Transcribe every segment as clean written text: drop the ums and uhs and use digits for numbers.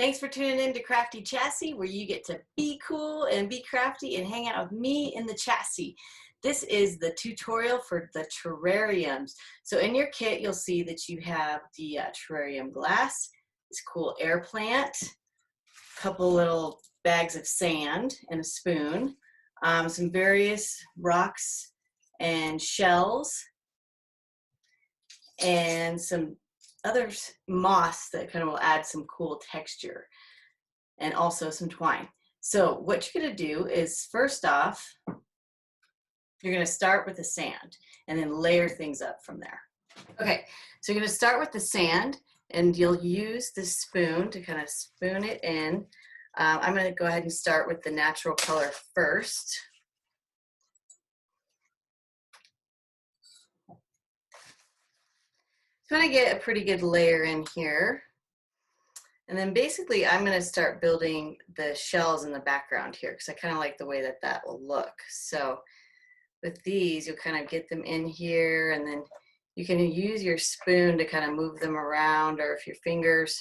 Thanks for tuning in to Crafty Chassis, where you get to be cool and be crafty and hang out with me in the chassis. This is the tutorial for the terrariums. So in your kit, you'll see that you have the terrarium glass, this cool air plant, a couple little bags of sand and a spoon, some various rocks and shells, and some other moss that kind of will add some cool texture, and also some twine. So what you're going to do is, first off, you're going to start with the sand and then layer things up from there. Okay, so you're going to start with the sand, and you'll use this spoon to kind of spoon it in. I'm going to go ahead and start with the natural color first. So I'm going to get a pretty good layer in here. And then basically I'm going to start building the shells in the background here, because I kind of like the way that that will look. So with these, you'll kind of get them in here, and then you can use your spoon to kind of move them around, or if your fingers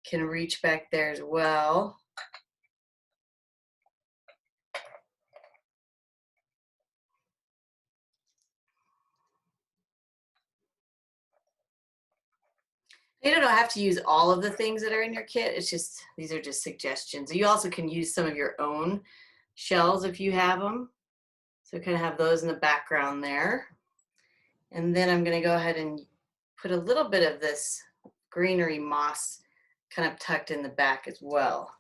can reach back there as well. You don't have to use all of the things that are in your kit. It's just, these are just suggestions. You also can use some of your own shells if you have them. So kind of have those in the background there. And then I'm going to go ahead and put a little bit of this greenery moss kind of tucked in the back as well.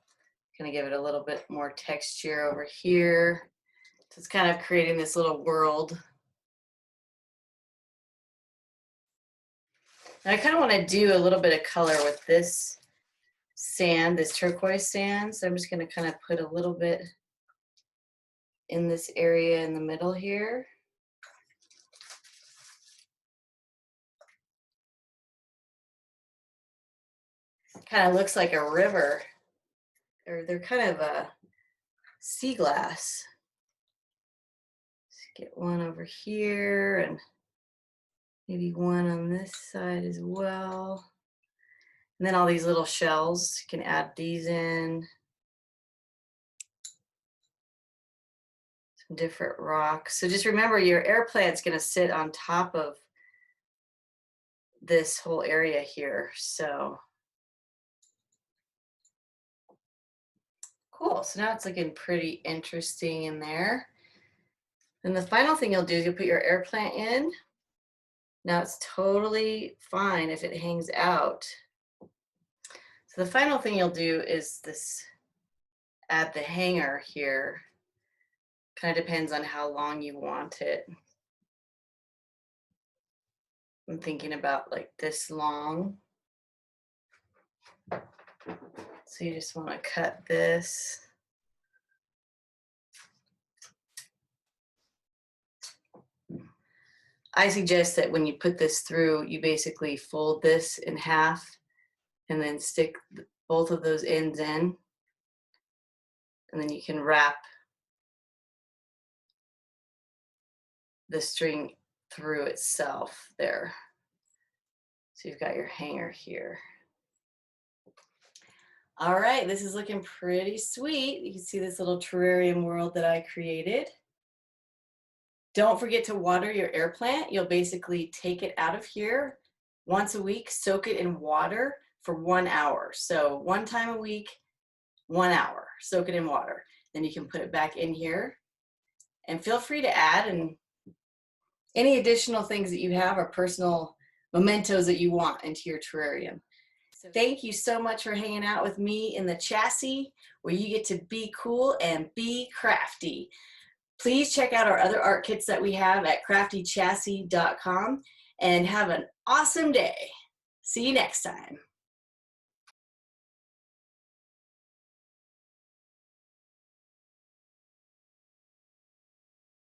Going to give it a little bit more texture over here. So it's kind of creating this little world. I kind of want to do a little bit of color with this sand, this turquoise sand. So I'm just going to kind of put a little bit in this area in the middle here. Kind of looks like a river, or they're kind of a sea glass. Let's get one over here, and maybe one on this side as well. And then all these little shells, you can add these in. Some different rocks. So just remember, your air plant's going to sit on top of this whole area here. So cool. So now it's looking pretty interesting in there. And the final thing you'll do is you'll put your air plant in. Now it's totally fine if it hangs out. So the final thing you'll do is this, add the hanger here. Kind of depends on how long you want it. I'm thinking about like this long. So you just want to cut this. I suggest that when you put this through, you basically fold this in half and then stick both of those ends in. And then you can wrap the string through itself there. So you've got your hanger here. All right, this is looking pretty sweet. You can see this little terrarium world that I created. Don't forget to water your air plant. You'll basically take it out of here once a week, soak it in water for 1 hour. So one time a week, 1 hour, soak it in water. Then you can put it back in here, and feel free to add and any additional things that you have or personal mementos that you want into your terrarium. So thank you so much for hanging out with me in the chassis, where you get to be cool and be crafty. Please check out our other art kits that we have at CraftyChassis.com, and have an awesome day. See you next time.